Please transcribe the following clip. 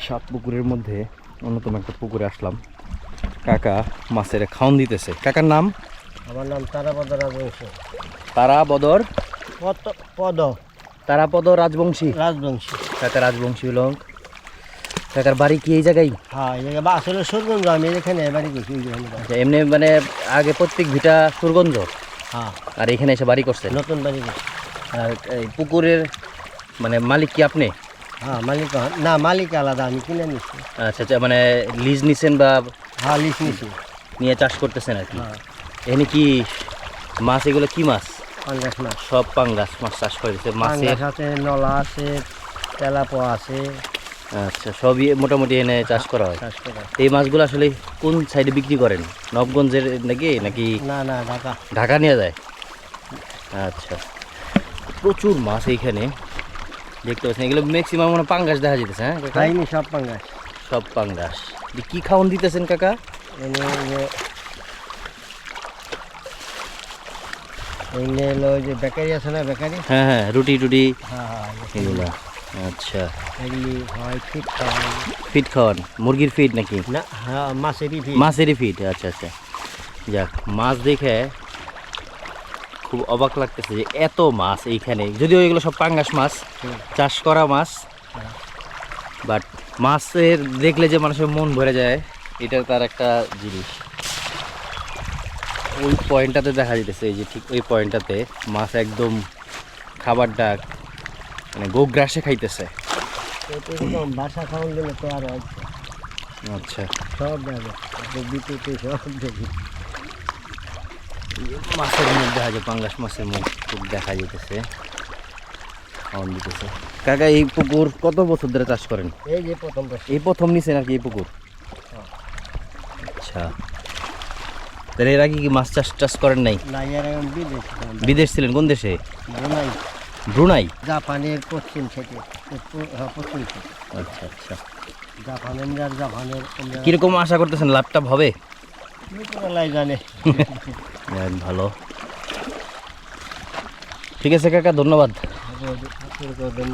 সাত পুকুরের মধ্যে অন্যতম একটা পুকুরে আসলাম। কাকা মাছের খাওয়ান দিতেছে। কাকার নাম? আমার নাম তারাপদ রাজবংশী। তারাপদর পদ তারাপদ রাজবংশী। রাজবংশী। কাকা রাজবংশী হলো। কাকার বাড়ি কি এই জায়গায়? হ্যাঁ, এই জায়গায় আসলে সুরগঞ্জ, আমি এখানে বাড়ি করছি। আচ্ছা, এমনি মানে আগে প্রত্যেক ভিটা সুরগঞ্জ, হ্যাঁ, আর এখানে এসে বাড়ি করছে? নতুন বাড়ি করছি। আর এই পুকুরের মানে মালিক কি আপনি? হ্যাঁ, মালিক না, মালিক আলাদা, আমি কিনে নিচ্ছি। আচ্ছা আচ্ছা, মানে লিজ নিছেন বা? হ্যাঁ, লিজ নিচ্ছি। নিয়ে চাষ করতেছেন আর কি। হ্যাঁ, এখানে কি মাছ? এগুলো কি মাছ? পাঙ্গাস মাছ। সব পাঙ্গাস মাছ চাষ করে দিচ্ছে। মাছের পাঙ্গাস আছে, নলা আছে, তেলাপোয়া আছে। আচ্ছা, সবই মোটামুটি এনে চাষ করা হয়। চাষ করা। এই মাছগুলো আসলে কোন সাইডে বিক্রি করেন? নবগঞ্জের নাকি না না, ঢাকা। ঢাকা নিয়ে যায়? আচ্ছা, প্রচুর মাছ এইখানে দেখতে পাচ্ছেন। এগুলো ম্যাক্সিমাম মানে পাঙ্গাস দেখা যেতেছে। হ্যাঁ কাকা? খাইনি সব পাঙ্গাস। সব পাঙ্গাস। কি খাওয়ান দিতেছেন কাকা? এনে এলো ওই যে বেকারি আছে না, বেকারি। হ্যাঁ হ্যাঁ, রুটি টুটি হ্যাঁ হ্যাঁ, এগুলা। আচ্ছা, এগুলি হয় ফিট খাওয়াই। ফিট খাওয়ান? মুরগির ফিট নাকি? না, হ্যাঁ, মাছেরই ফিট। মাছেরই ফিট। আচ্ছা আচ্ছা, যাক, মাছ দেখে খুব অবাক লাগতেছে যে এত মাছ এইখানে, যদিও এগুলো সব পাঙ্গাস মাছ, চাষ করা মাছ, বাট মাছের দেখলে যে মানুষের মন ভরে যায়, এটা তার একটা জিনিস। ওই পয়েন্টটাতে দেখা যেতেছে, এই যে ঠিক ওই পয়েন্টটাতে মাছ একদম খাবারটা মানে গোগ্রাসে খাইতেছে। এরকম বাসা খাওয়ান দিলে তো আর হচ্ছে। আচ্ছা, সব যাবে বিদ্যুতে, সব যাবে। মাছের মুখ দেখা যায়, পাঙ্গাস মাছের মুখ খুব দেখা যেতেছে, খাওয়ান দিতেছে। কাকা, এই পুকুর কত বছর ধরে চাষ করেন? এই যে প্রথম বছর। এই প্রথম নিছেন আর কি এই পুকুর? আচ্ছা, তাহলে এর আগে কি মাছ চাষ করেন নাই? না, এর আগে বিদেশ ছিলাম। বিদেশ ছিলেন? কোন দেশে? ব্রুনাই। ব্রুনাই? জাপানের পশ্চিম থেকে। পশ্চিম থেকে। আচ্ছা আচ্ছা, জাপানের কিরকম আশা করতেছেন লাভটা হবে? জানে। ভালো, ঠিক আছে কাকা, ধন্যবাদ। ধন্যবাদ।